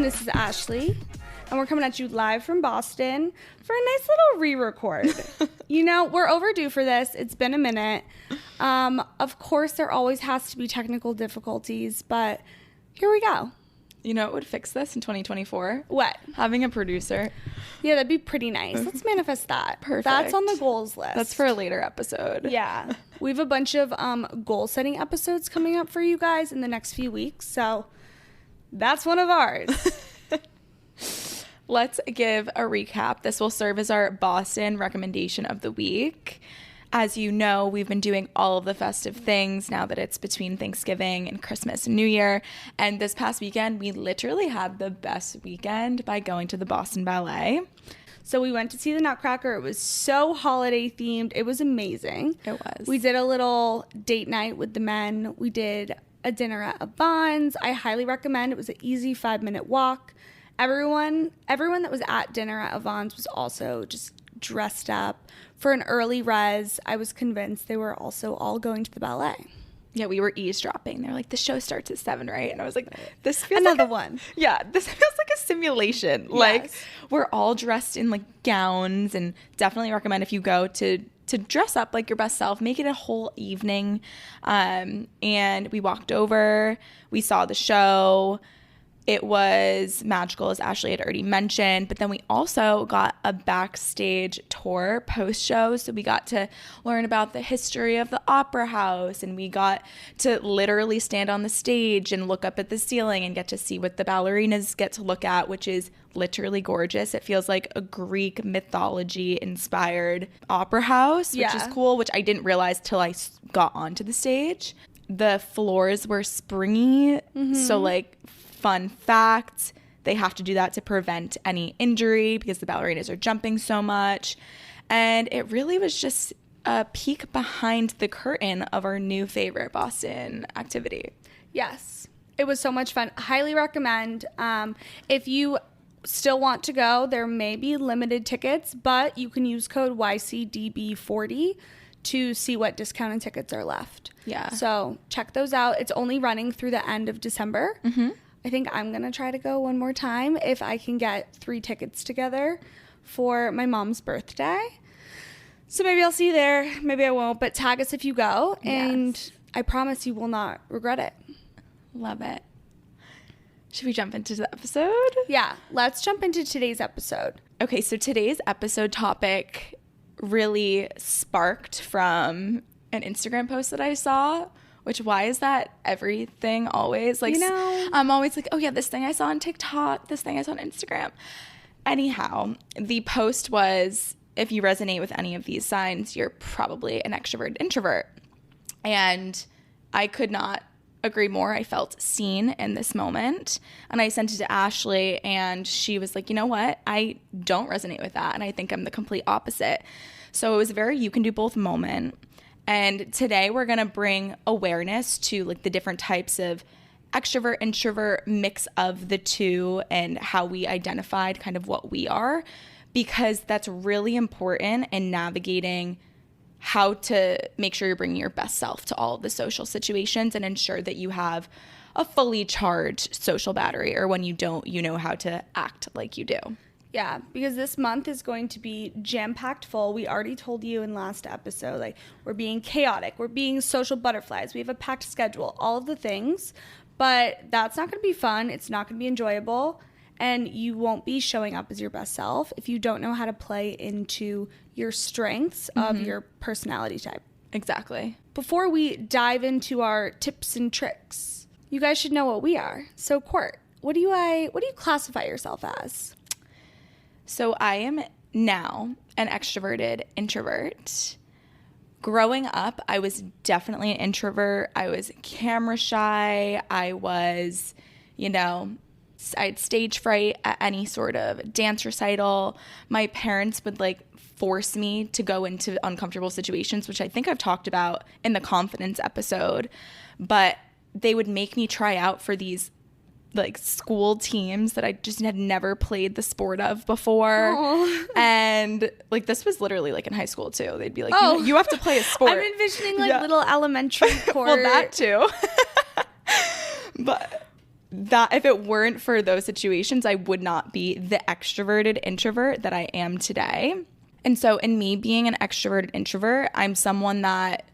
everyone, this is Ashley, and we're coming at you live from Boston for a nice little re-record. You know, we're overdue for this. It's been a minute. Of course, there always has to be technical difficulties, but here we go. You know what would fix this in 2024? What? Having a producer. Yeah, that'd be pretty nice. Let's manifest that. Perfect. That's on the goals list. That's for a later episode. Yeah. We have a bunch of goal-setting episodes coming up for you guys in the next few weeks, so that's one of ours. Let's give a recap. This will serve as our Boston recommendation of the week. As you know, we've been doing all of the festive things now that it's between Thanksgiving and Christmas and New Year. And this past weekend, we literally had the best weekend by going to the Boston Ballet. So we went to see the Nutcracker. It was so holiday themed. It was amazing. It was. We did a little date night with the men. We did a dinner at Avon's. I highly recommend. It was an easy 5-minute walk. Everyone that was at dinner at Avon's was also just dressed up. For an early res, I was convinced they were also all going to the ballet. Yeah, we were eavesdropping. They're like, the show starts at 7, right? And I was like, this feels Another like one. Yeah, this feels like a simulation. Yes. Like, we're all dressed in like gowns, and definitely recommend if you go to dress up like your best self, make it a whole evening. And we walked over, we saw the show. It was magical, as Ashley had already mentioned, but then we also got a backstage tour post-show, so we got to learn about the history of the Opera House, and we got to literally stand on the stage and look up at the ceiling and get to see what the ballerinas get to look at, which is literally gorgeous. It feels like a Greek mythology-inspired opera house, which is cool, which I didn't realize till I got onto the stage. The floors were springy, so like, fun fact, they have to do that to prevent any injury because the ballerinas are jumping so much. And it really was just a peek behind the curtain of our new favorite Boston activity. Yes, it was so much fun. Highly recommend. If you still want to go, there may be limited tickets, but you can use code YCDB40 to see what discounted tickets are left. Yeah. So check those out. It's only running through the end of December. I think I'm going to try to go one more time if I can get 3 tickets together for my mom's birthday. So maybe I'll see you there. Maybe I won't, but tag us if you go. And yes. I promise you will not regret it. Love it. Should we jump into the episode? Yeah, let's jump into today's episode. Okay, so today's episode topic really sparked from an Instagram post that I saw. Which, why is that everything always? Like, you know, I'm always like, oh yeah, this thing I saw on TikTok, this thing I saw on Instagram. Anyhow, the post was, if you resonate with any of these signs, you're probably an extroverted introvert. And I could not agree more. I felt seen in this moment. And I sent it to Ashley, and she was like, you know what? I don't resonate with that. And I think I'm the complete opposite. So it was a very you can do both moment. And today we're going to bring awareness to like the different types of extrovert, introvert, mix of the two, and how we identified kind of what we are, because that's really important in navigating how to make sure you're bringing your best self to all of the social situations and ensure that you have a fully charged social battery, or when you don't, you know how to act like you do. Yeah, because this month is going to be jam-packed full. We already told you in last episode, like, we're being chaotic. We're being social butterflies. We have a packed schedule, all of the things. But that's not going to be fun. It's not going to be enjoyable. And you won't be showing up as your best self if you don't know how to play into your strengths of your personality type. Exactly. Before we dive into our tips and tricks, you guys should know what we are. So, Court, what do you classify yourself as? So I am now an extroverted introvert. Growing up, I was definitely an introvert. I was camera shy. I was, I had stage fright at any sort of dance recital. My parents would like force me to go into uncomfortable situations, which I think I've talked about in the confidence episode, but they would make me try out for these like school teams that I just had never played the sport of before. Aww. And like this was literally like in high school too. They'd be like, you have to play a sport. I'm envisioning like little elementary court. Well, that too. But that if it weren't for those situations, I would not be the extroverted introvert that I am today. And so in me being an extroverted introvert, I'm someone that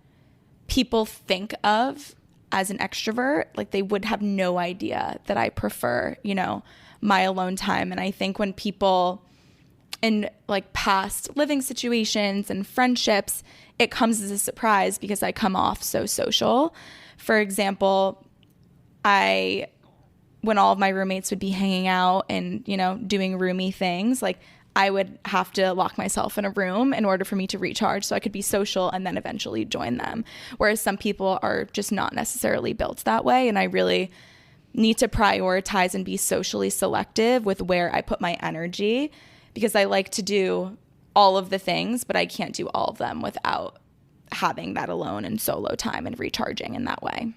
people think of as an extrovert. Like they would have no idea that I prefer, you know, my alone time. And I think when people in like past living situations and friendships, it comes as a surprise because I come off so social. For example, when all of my roommates would be hanging out and, you know, doing roomy things, like I would have to lock myself in a room in order for me to recharge so I could be social and then eventually join them. Whereas some people are just not necessarily built that way. And I really need to prioritize and be socially selective with where I put my energy, because I like to do all of the things, but I can't do all of them without having that alone and solo time and recharging in that way.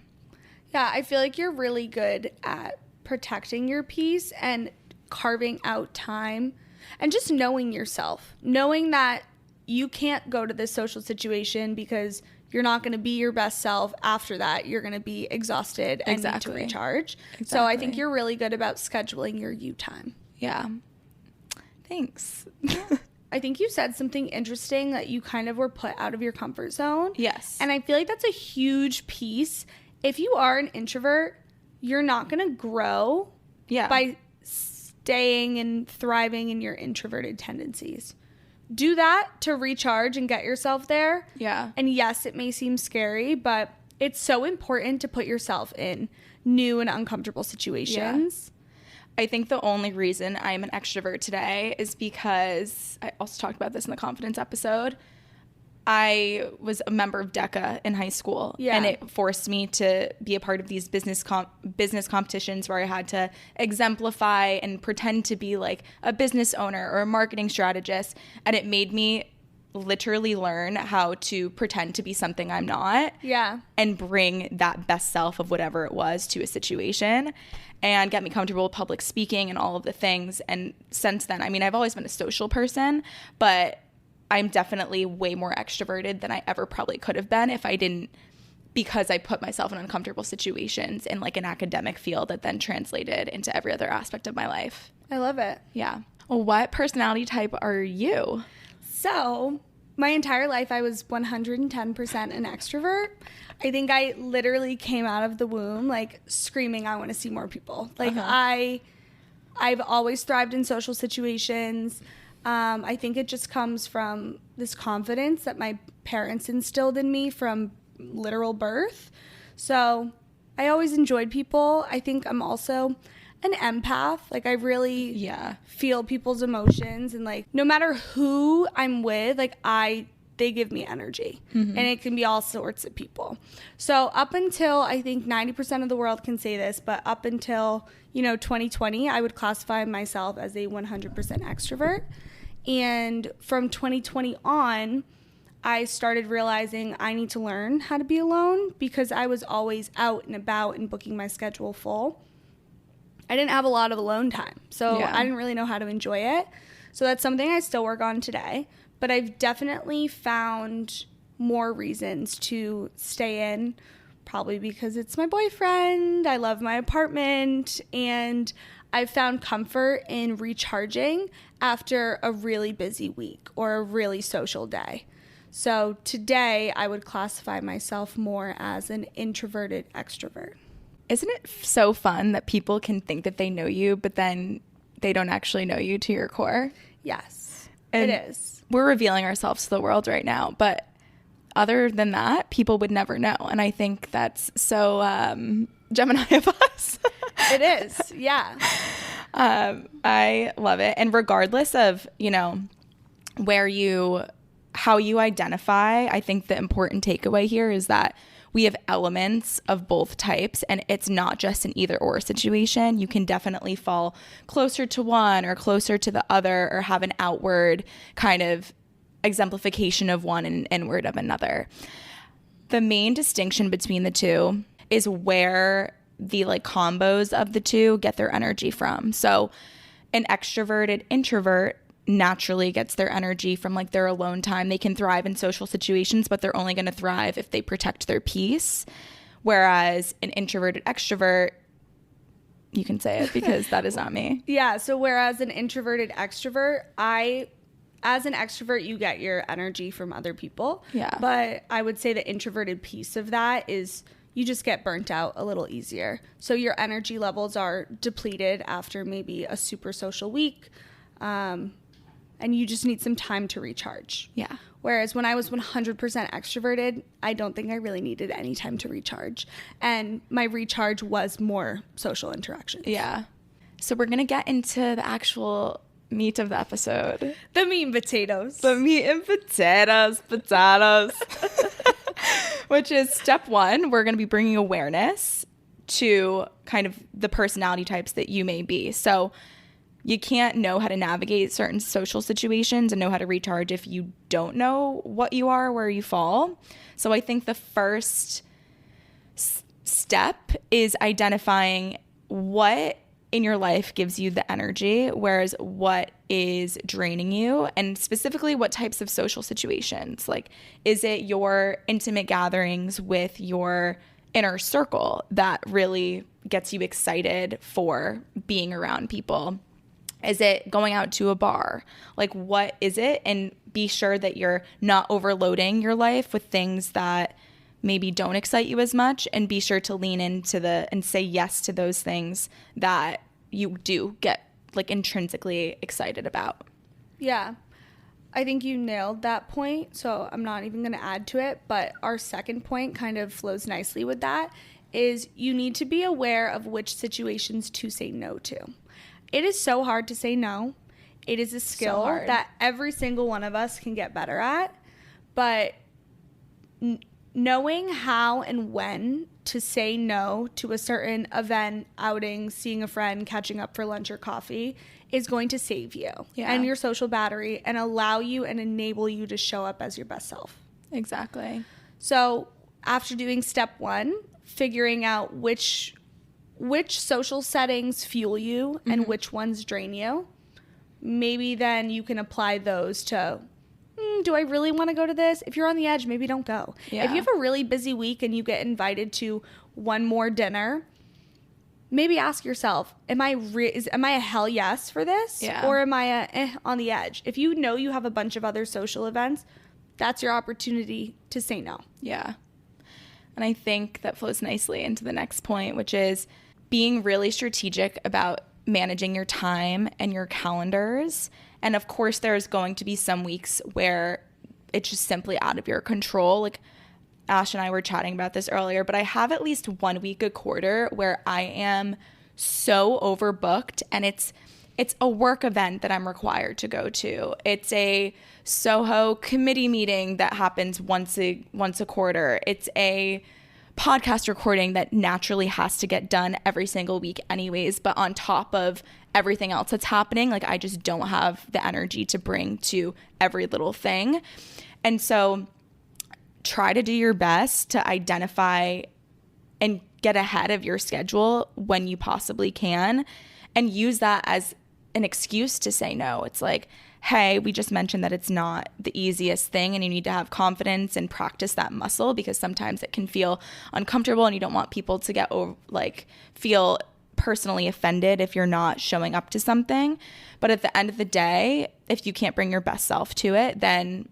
Yeah, I feel like you're really good at protecting your peace and carving out time and just knowing yourself, knowing that you can't go to this social situation because you're not going to be your best self. After that, you're going to be exhausted and need to recharge. Exactly. So I think you're really good about scheduling your you time. Yeah. Thanks. I think you said something interesting, that you kind of were put out of your comfort zone. Yes. And I feel like that's a huge piece. If you are an introvert, you're not going to grow by staying and thriving in your introverted tendencies. Do that to recharge and get yourself there. Yeah. And yes, it may seem scary, but it's so important to put yourself in new and uncomfortable situations. Yeah. I think the only reason I'm an extrovert today is because I also talked about this in the confidence episode. I was a member of DECA in high school, and it forced me to be a part of these business competitions where I had to exemplify and pretend to be like a business owner or a marketing strategist, and it made me literally learn how to pretend to be something I'm not, and bring that best self of whatever it was to a situation and get me comfortable with public speaking and all of the things. And since then, I mean, I've always been a social person, but I'm definitely way more extroverted than I ever probably could have been if I didn't, because I put myself in uncomfortable situations in like an academic field that then translated into every other aspect of my life. I love it. Yeah. Well, what personality type are you? So my entire life, I was 110% an extrovert. I think I literally came out of the womb like screaming, I want to see more people. Like I've always thrived in social situations. I think it just comes from this confidence that my parents instilled in me from literal birth. So I always enjoyed people. I think I'm also an empath. Like I really feel people's emotions, and like no matter who I'm with, like they give me energy, and it can be all sorts of people. So up until, I think 90% of the world can say this, but up until, 2020, I would classify myself as a 100% extrovert. And from 2020 on, I started realizing I need to learn how to be alone, because I was always out and about and booking my schedule full. I didn't have a lot of alone time, so I didn't really know how to enjoy it. So that's something I still work on today, but I've definitely found more reasons to stay in, probably because it's my boyfriend, I love my apartment, and I've found comfort in recharging after a really busy week or a really social day. So today I would classify myself more as an introverted extrovert. Isn't it so fun that people can think that they know you, but then they don't actually know you to your core? Yes, and it is. We're revealing ourselves to the world right now, but other than that, people would never know. And I think that's so Gemini of us. It is, yeah. I love it. And regardless of, how you identify, I think the important takeaway here is that we have elements of both types, and it's not just an either or situation. You can definitely fall closer to one or closer to the other, or have an outward kind of exemplification of one and inward of another. The main distinction between the two is where the like combos of the two get their energy from. So an extroverted introvert naturally gets their energy from like their alone time. They can thrive in social situations, but they're only going to thrive if they protect their peace. Whereas an introverted extrovert you can say it because that is not me. Yeah. So whereas an introverted extrovert, as an extrovert, you get your energy from other people. Yeah. But I would say the introverted piece of that is you just get burnt out a little easier. So your energy levels are depleted after maybe a super social week. And you just need some time to recharge. Yeah. Whereas when I was 100% extroverted, I don't think I really needed any time to recharge. And my recharge was more social interactions. Yeah. So we're going to get into the actual meat of the episode. The meat and potatoes. The meat and potatoes. Which is step 1. We're going to be bringing awareness to kind of the personality types that you may be. So you can't know how to navigate certain social situations and know how to recharge if you don't know what you are, where you fall. So I think the first step is identifying what in your life gives you the energy, whereas what is draining you, and specifically what types of social situations. Like, is it your intimate gatherings with your inner circle that really gets you excited for being around people? Is it going out to a bar? Like, what is it? And be sure that you're not overloading your life with things that maybe don't excite you as much, and be sure to lean into and say yes to those things that you do get like intrinsically excited about. Yeah. I think you nailed that point, so I'm not even going to add to it, but our second point kind of flows nicely with that, is you need to be aware of which situations to say no to. It is so hard to say no. It is a skill that every single one of us can get better at, but knowing how and when to say no to a certain event, outing, seeing a friend, catching up for lunch or coffee is going to save you and your social battery and allow you and enable you to show up as your best self. Exactly. So after doing step 1, figuring out which social settings fuel you and which ones drain you, maybe then you can apply those to, do I really want to go to this? If you're on the edge, maybe don't go. Yeah. If you have a really busy week and you get invited to one more dinner, maybe ask yourself, am I a hell yes for this? Yeah. Or am I on the edge? If you know you have a bunch of other social events, that's your opportunity to say no. Yeah. And I think that flows nicely into the next point, which is being really strategic about managing your time and your calendars. And of course, there's going to be some weeks where it's just simply out of your control. Like Ash and I were chatting about this earlier, but I have at least 1 week a quarter where I am so overbooked, and it's a work event that I'm required to go to. It's a Soho committee meeting that happens once a quarter. It's a podcast recording that naturally has to get done every single week anyways, but on top of everything else that's happening, like I just don't have the energy to bring to every little thing. And so try to do your best to identify and get ahead of your schedule when you possibly can, and use that as an excuse to say no. It's like, hey, we just mentioned that it's not the easiest thing, and you need to have confidence and practice that muscle, because sometimes it can feel uncomfortable and you don't want people to feel personally offended if you're not showing up to something. But at the end of the day, if you can't bring your best self to it, then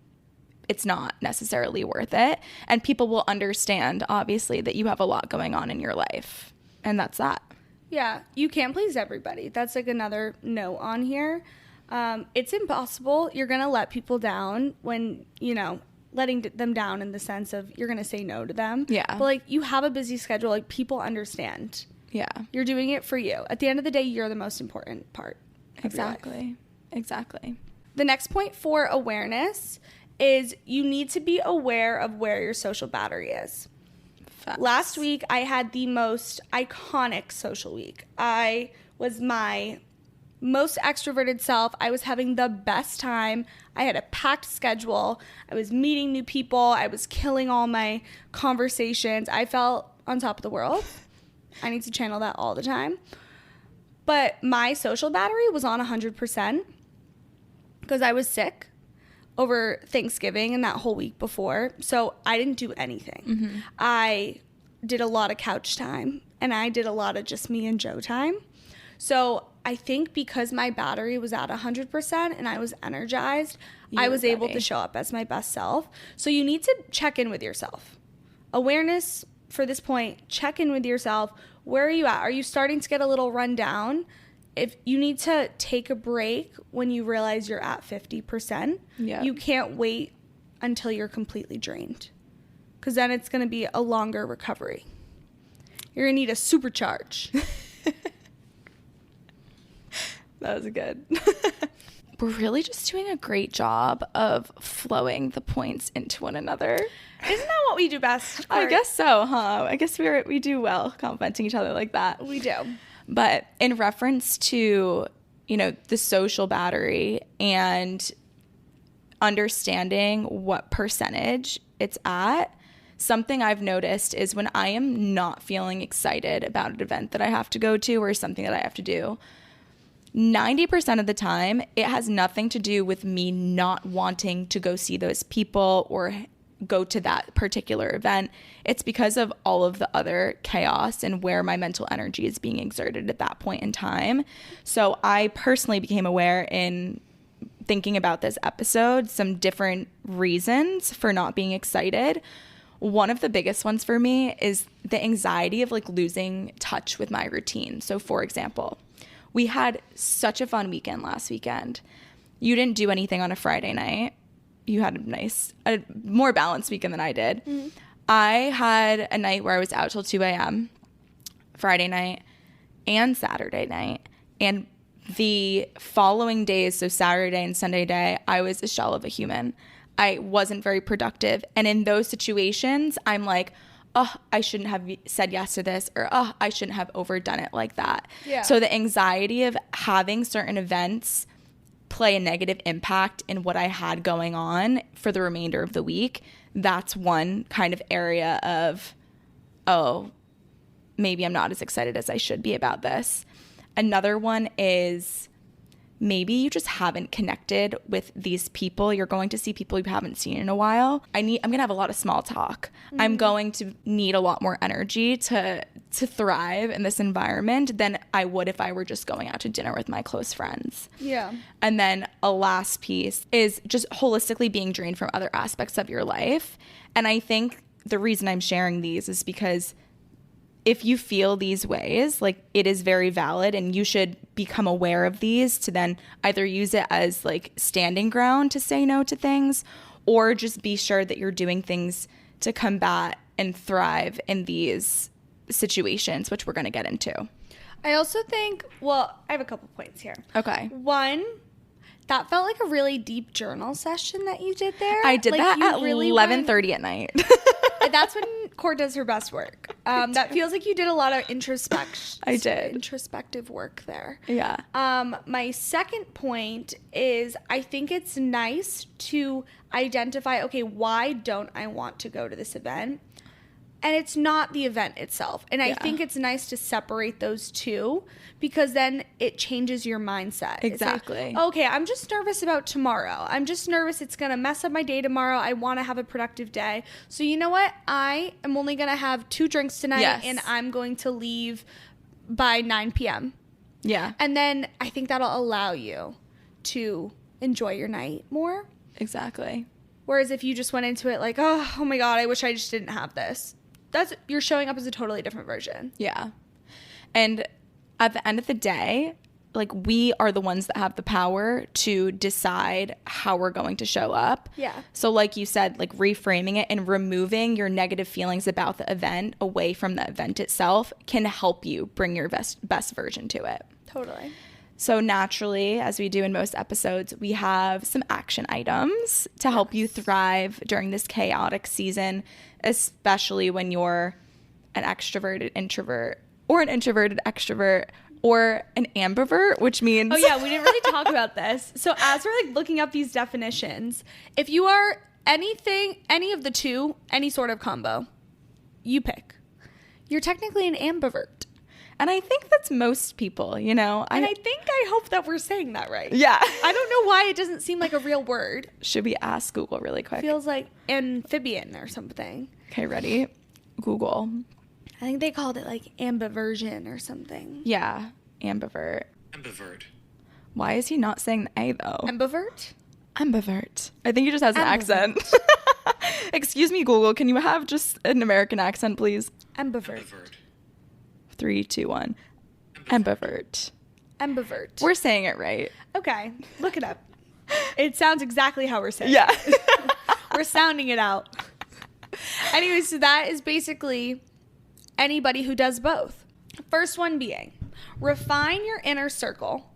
it's not necessarily worth it. And people will understand, obviously, that you have a lot going on in your life. And that's that. Yeah, you can't please everybody. That's like another note on here. It's impossible. You're going to let people down when, letting them down in the sense of you're going to say no to them. Yeah. But like, you have a busy schedule. Like, people understand. Yeah. You're doing it for you. At the end of the day, you're the most important part. Exactly. Exactly. The next point for awareness is you need to be aware of where your social battery is. Facts. Last week, I had the most iconic social week. I was my most extroverted self. I was having the best time. I had a packed schedule. I was meeting new people. I was killing all my conversations. I felt on top of the world. I need to channel that all the time. But my social battery was on 100% because I was sick over Thanksgiving and that whole week before. So I didn't do anything. Mm-hmm. I did a lot of couch time, and I did a lot of just me and Joe time. So I think because my battery was at 100% and I was energized, I was able to show up as my best self. So you need to check in with yourself. Awareness for this point, check in with yourself. Where are you at? Are you starting to get a little run down? If you need to take a break when you realize you're at 50%, you can't wait until you're completely drained, because then it's going to be a longer recovery. You're going to need a supercharge. That was good. We're really just doing a great job of flowing the points into one another. Isn't that what we do best? I guess so, huh? I guess we do well complimenting each other like that. We do. But in reference to, the social battery and understanding what percentage it's at, something I've noticed is when I am not feeling excited about an event that I have to go to or something that I have to do, 90% of the time, it has nothing to do with me not wanting to go see those people or go to that particular event. It's because of all of the other chaos and where my mental energy is being exerted at that point in time. So I personally became aware in thinking about this episode, some different reasons for not being excited. One of the biggest ones for me is the anxiety of losing touch with my routine. So for example, we had such a fun weekend last weekend. You didn't do anything on a Friday night. You had a more balanced weekend than I did. Mm-hmm. I had a night where I was out till 2 a.m. Friday night and Saturday night. And the following days, so Saturday and Sunday day, I was a shell of a human. I wasn't very productive. And in those situations, I'm like, oh, I shouldn't have said yes to this, or oh, I shouldn't have overdone it like that. Yeah. So the anxiety of having certain events play a negative impact in what I had going on for the remainder of the week, that's one kind of area of, oh, maybe I'm not as excited as I should be about this. Another one is maybe you just haven't connected with these people. You're going to see people you haven't seen in a while. I'm going to have a lot of small talk. Mm-hmm. I'm going to need a lot more energy to thrive in this environment than I would if I were just going out to dinner with my close friends. Yeah. And then a last piece is just holistically being drained from other aspects of your life. And I think the reason I'm sharing these is because if you feel these ways, it is very valid, and you should become aware of these to then either use it as standing ground to say no to things, or just be sure that you're doing things to combat and thrive in these situations, which we're going to get into. I also think, I have a couple points here. Okay. One, that felt like a really deep journal session that you did there. I did that at 11:30 at night. That's when Court does her best work. That feels like you did a lot of introspective work there. Yeah. My second point is I think it's nice to identify, okay, why don't I want to go to this event? And it's not the event itself. And I think it's nice to separate those two, because then it changes your mindset. Exactly. Okay, I'm just nervous about tomorrow. I'm just nervous it's going to mess up my day tomorrow. I want to have a productive day. So you know what? I am only going to have 2 drinks tonight, and I'm going to leave by 9 p.m. Yeah. And then I think that'll allow you to enjoy your night more. Exactly. Whereas if you just went into it oh my God, I wish I just didn't have this. You're showing up as a totally different version. Yeah. And at the end of the day, we are the ones that have the power to decide how we're going to show up. Yeah. So like you said, reframing it and removing your negative feelings about the event away from the event itself can help you bring your best version to it. Totally. So naturally, as we do in most episodes, we have some action items to help you thrive during this chaotic season, especially when you're an extroverted introvert or an introverted extrovert or an ambivert, which means... Oh, yeah, we didn't really talk about this. So as we're looking up these definitions, if you are any of the two, any sort of combo, you pick. You're technically an ambivert. And I think that's most people, And I hope that we're saying that right. Yeah. I don't know why it doesn't seem like a real word. Should we ask Google really quick? Feels like amphibian or something. Okay, ready? Google. I think they called it ambiversion or something. Yeah. Ambivert. Ambivert. Why is he not saying the A, though? Ambivert? Ambivert. I think he just has an accent. Excuse me, Google. Can you have just an American accent, please? Ambivert. 3, 2, 1. Ambivert. Ambivert. We're saying it right. Okay. Look it up. It sounds exactly how we're saying Yeah. it. We're sounding it out. Anyway, so that is basically anybody who does both. First one being, refine your inner circle.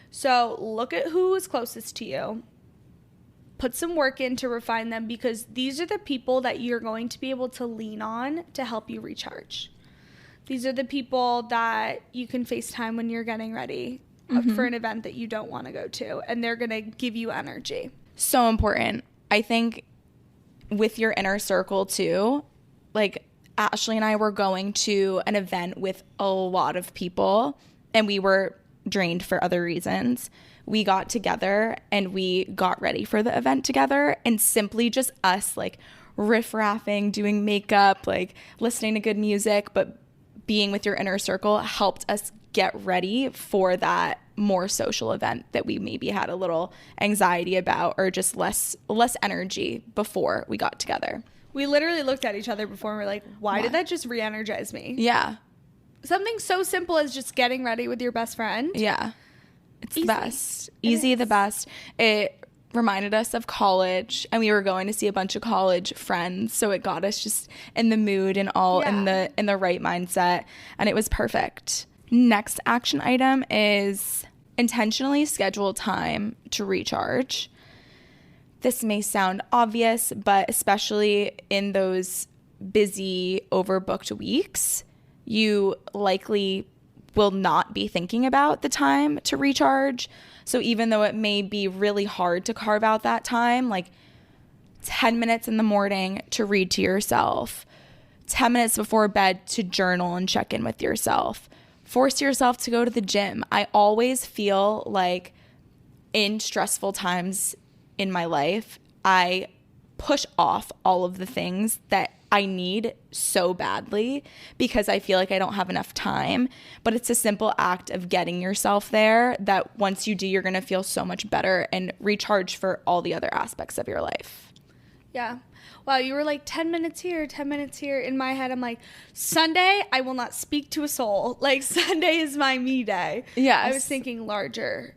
So look at who is closest to you. Put some work in to refine them, because these are the people that you're going to be able to lean on to help you recharge. These are the people that you can FaceTime when you're getting ready for an event that you don't want to go to, and they're going to give you energy. So important. I think with your inner circle too, like Ashley and I were going to an event with a lot of people and we were drained for other reasons. We got together and we got ready for the event together, and simply just us like riff-raffing, doing makeup, like listening to good music, but being with your inner circle helped us get ready for that more social event that we maybe had a little anxiety about, or just less energy before we got together. We literally looked at each other before and we're like, why did that just re-energize me? Yeah. Something so simple as just getting ready with your best friend. Yeah. It's Easy. the best. Easy, the best. It reminded us of college, and we were going to see a bunch of college friends, so it got us just in the mood and all in the right mindset, and it was perfect. Next action item is intentionally schedule time to recharge. This may sound obvious, but especially in those busy, overbooked weeks, you likely will not be thinking about the time to recharge. So even though it may be really hard to carve out that time, like 10 minutes in the morning to read to yourself, 10 minutes before bed to journal and check in with yourself, force yourself to go to the gym. I always feel like in stressful times in my life, I push off all of the things that I need so badly because I feel like I don't have enough time. But it's a simple act of getting yourself there that once you do, you're going to feel so much better and recharge for all the other aspects of your life. Yeah. Wow, you were like 10 minutes here, 10 minutes here. In my head, I'm like, Sunday, I will not speak to a soul. Like, Sunday is my me day. Yes. I was thinking larger.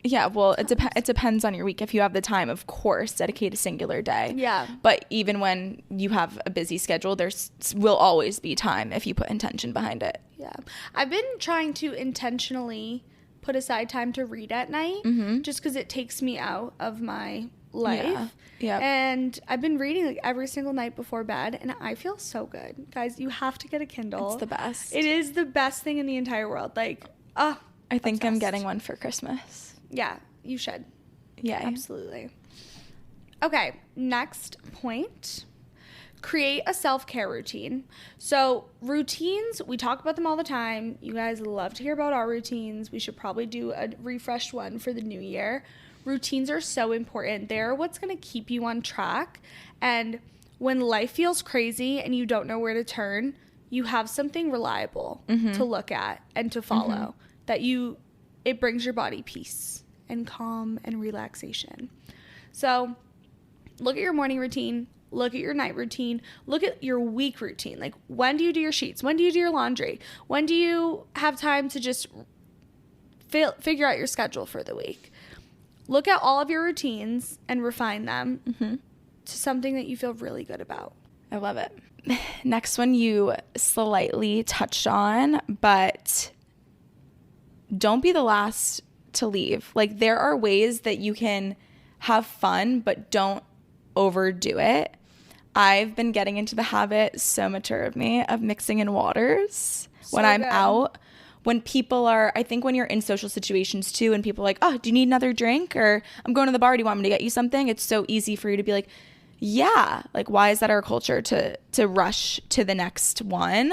Yeah, well, it depends on your week. If you have the time, of course, dedicate a singular day. Yeah. But even when you have a busy schedule, will always be time if you put intention behind it. Yeah. I've been trying to intentionally put aside time to read at night just because it takes me out of my life. Yeah. And I've been reading like every single night before bed, and I feel so good. Guys, you have to get a Kindle. It's the best. It is the best thing in the entire world. Like, I think obsessed. I'm getting one for Christmas. Yeah, you should. Yeah. Absolutely. Okay, next point. Create a self-care routine. So routines, we talk about them all the time. You guys love to hear about our routines. We should probably do a refreshed one for the new year. Routines are so important. They're what's going to keep you on track. And when life feels crazy and you don't know where to turn, you have something reliable to look at and to follow it brings your body peace and calm and relaxation. So look at your morning routine, look at your night routine, look at your week routine. Like, when do you do your sheets? When do you do your laundry? When do you have time to just figure out your schedule for the week? Look at all of your routines and refine them to something that you feel really good about. I love it. Next one you slightly touched on, but don't be the last to leave. Like, there are ways that you can have fun, but don't overdo it. I've been getting into the habit, so mature of me, of mixing in waters when I'm out. When people are, I think when you're in social situations too, and people are like, oh, do you need another drink? Or I'm going to the bar, do you want me to get you something? It's so easy for you to be like, yeah. Like, why is that our culture to rush to the next one?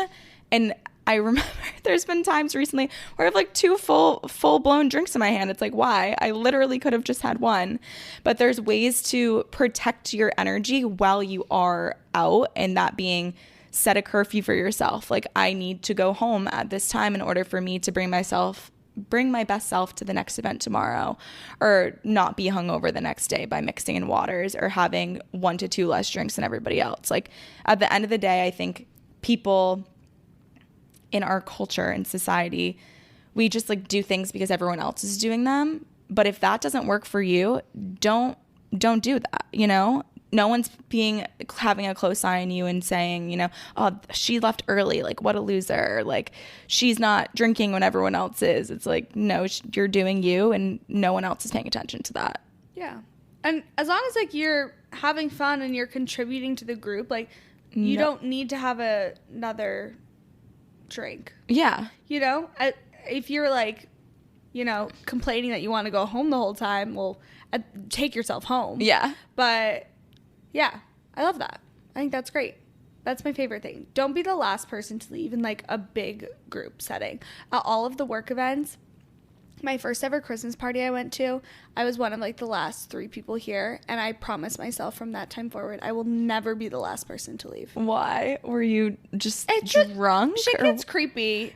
And I remember there's been times recently where I have like 2 full-blown drinks in my hand. It's like, why? I literally could have just had one. But there's ways to protect your energy while you are out, and that being set a curfew for yourself. Like, I need to go home at this time in order for me to bring my best self to the next event tomorrow, or not be hungover the next day by mixing in waters or having 1 to 2 less drinks than everybody else. Like, at the end of the day, I think people in our culture and society, we just like do things because everyone else is doing them. But if that doesn't work for you, don't do that, you know? No one's having a close eye on you and saying, you know, oh, she left early, like, what a loser. Like, she's not drinking when everyone else is. It's like, no, you're doing you, and no one else is paying attention to that. Yeah. And as long as, like, you're having fun and you're contributing to the group, like, you don't need to have another drink. Yeah. You know? If you're, like, you know, complaining that you want to go home the whole time, well, take yourself home. Yeah. But yeah, I love that. I think that's great. That's my favorite thing. Don't be the last person to leave in like a big group setting. At all of the work events, my first ever Christmas party I went to, I was one of like the last 3 people here, and I promised myself from that time forward I will never be the last person to leave. Why? Were you just drunk? Shit gets creepy.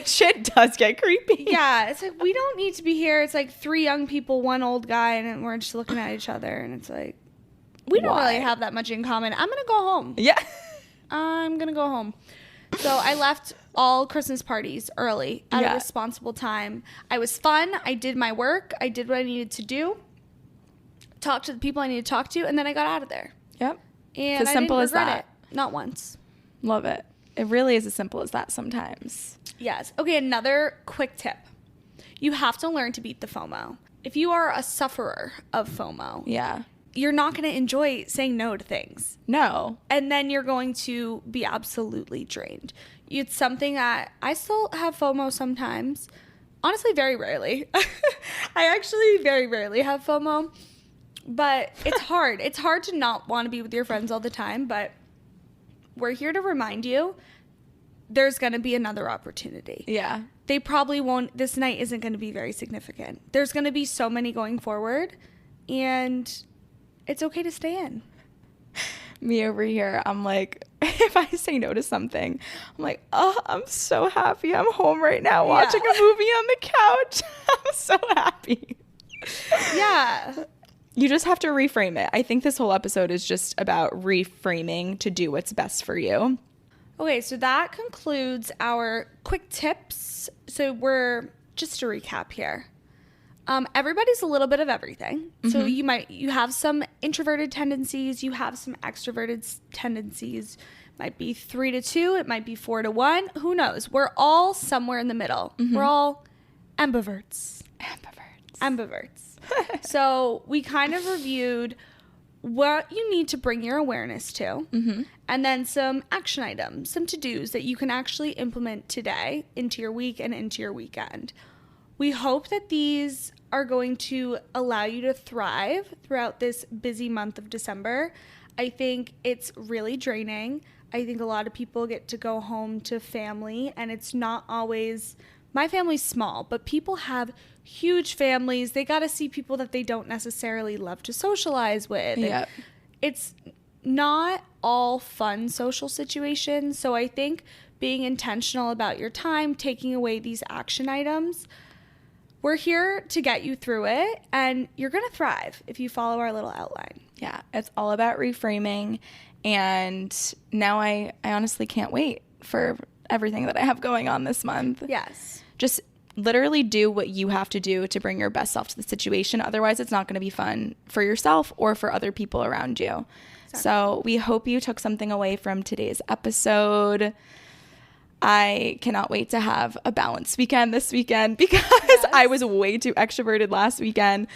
Shit does get creepy. Yeah, it's like, we don't need to be here. It's like 3 young people, 1 old guy, and we're just looking at each other, and it's like, we don't really have that much in common. I'm going to go home. Yeah. I'm going to go home. So I left all Christmas parties early at a responsible time. I was fun. I did my work. I did what I needed to do. Talked to the people I needed to talk to, and then I got out of there. Yep. And it's as simple as that. Not once. Love it. It really is as simple as that sometimes. Yes. Okay, another quick tip. You have to learn to beat the FOMO. If you are a sufferer of FOMO, you're not going to enjoy saying no to things. No. And then you're going to be absolutely drained. It's something that I still have FOMO sometimes. Honestly, very rarely. I actually very rarely have FOMO. But it's hard. It's hard to not want to be with your friends all the time. But we're here to remind you there's going to be another opportunity. Yeah. They probably won't. This night isn't going to be very significant. There's going to be so many going forward. And it's okay to stay in. Me over here, I'm like, if I say no to something, I'm like, oh, I'm so happy I'm home right now watching a movie on the couch. I'm so happy. Yeah. You just have to reframe it. I think this whole episode is just about reframing to do what's best for you. Okay, so that concludes our quick tips. So just to recap here. Everybody's a little bit of everything. Mm-hmm. So you have some introverted tendencies, you have some extroverted tendencies. Might be 3 to 2, it might be 4 to 1. Who knows? We're all somewhere in the middle. Mm-hmm. We're all ambiverts. So we kind of reviewed what you need to bring your awareness to, and then some action items, some to-dos that you can actually implement today into your week and into your weekend. We hope that these are going to allow you to thrive throughout this busy month of December. I think it's really draining. I think a lot of people get to go home to family, and it's not always, my family's small, but people have huge families. They got to see people that they don't necessarily love to socialize with. Yeah. It's not all fun social situations. So I think being intentional about your time, taking away these action items, we're here to get you through it, and you're going to thrive if you follow our little outline. Yeah, it's all about reframing, and now I honestly can't wait for everything that I have going on this month. Yes. Just literally do what you have to do to bring your best self to the situation. Otherwise, it's not going to be fun for yourself or for other people around you. Exactly. So we hope you took something away from today's episode. I cannot wait to have a balanced weekend this weekend because I was way too extroverted last weekend.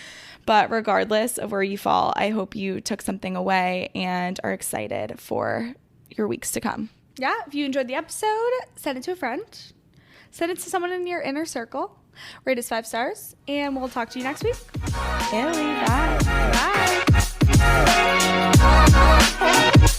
But regardless of where you fall, I hope you took something away and are excited for your weeks to come. Yeah, if you enjoyed the episode, send it to a friend. Send it to someone in your inner circle. Rate us 5 stars, and we'll talk to you next week. Bye. Bye.